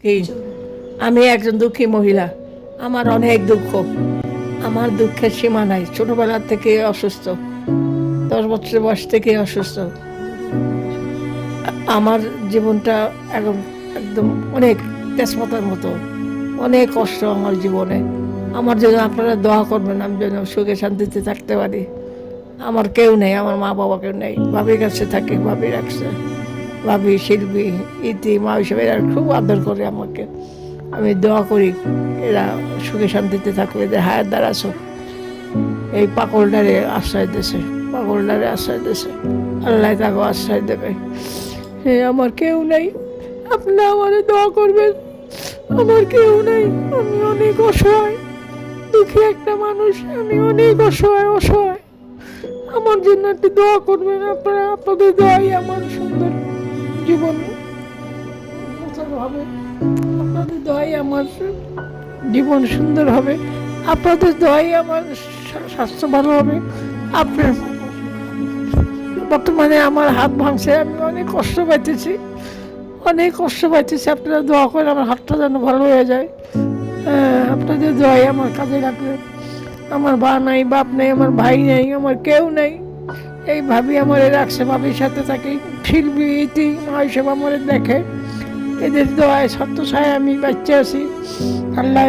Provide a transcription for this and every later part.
কি আমি একজন দুঃখী মহিলা। আমার অনেক দুঃখ। আমার দুঃখের সীমা নাই। ছোটবেলা থেকে অসুস্থ, 10 বছর বয়স থেকে অসুস্থ। আমার জীবনটা একদম একদম অনেক তেজপাতার মতো। অনেক কষ্ট আমার জীবনে। আমার জন্য আপনারা দোয়া করবেন, আমি যেন সুখে শান্তিতে থাকতে পারি। আমার কেউ নেই, আমার মা বাবা কেউ নেই। ভাবির কাছে থাকি, ভাবি রাখছে। ভাবি, শিল্পী, ইতি, মা হিসেবে এরা খুব আদর করে আমাকে। আমি দোয়া করি এরা সুখে শান্তিতে থাকবে, এদের হায়াত দ্বারা আসুক। এই পাগলটারে আশ্রয় দেশে, পাগলটারে আশ্রয় দেশে আল্লাহ তাকে আশ্রয় দেবে। আমার কেউ নাই, আপনারা আমারে দোয়া করবেন। আমার কেউ নাই, আমি অনেক অসহায়, দুঃখী একটা মানুষ। আমি অনেক অসহায়। আমার জন্য একটু দোয়া করবেন আপনারা। আপনাদের দোয়াই আমার সুন্দর জীবন হবে। আপনাদের দোয়াই আমার জীবন সুন্দর হবে। আপনাদের দোয়াই আমার স্বাস্থ্য ভালো হবে। আপনার বর্তমানে আমার হাত ভাঙছে, আমি অনেক কষ্ট পাইতেছি। আপনারা দোয়া করেন আমার হাতটা যেন ভালো হয়ে যায়। আপনাদের দোয়াই আমার কাজে লাগবে। আমার নাই, বাপ নেই, আমার ভাই নেই, আমার কেউ নেই। এই ভাবি আমার রাখছে, ভাবির সাথে থাকি। শিল্পী, ইতি, মা হিসেবে আমার দেখে। এদের দোয়ায় সত্যসায় আমি বাচ্চা আছি। আল্লাহ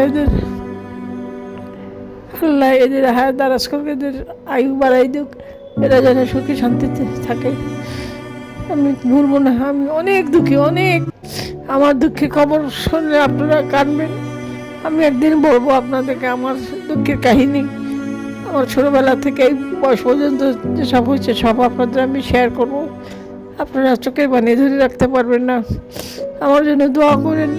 এদের হায়াত দারাজ করবে, এদের আয়ু বাড়াই দিক, এরা যেন সুখী শান্তিতে থাকে। আমি ভুলবো না, আমি অনেক দুঃখী, অনেক। আমার দুঃখের খবর শুনলে আপনারা কাঁদবেন। আমি একদিন বলবো আপনাদেরকে আমার দুঃখের কাহিনী। আমার ছোটোবেলা থেকে এই বয়স পর্যন্ত যেসব হয়েছে সব আপনাদের আমি শেয়ার করবো। আপনারা চোখের পানি ধরে রাখতে পারবেন না। আমার জন্য দোয়া করেন।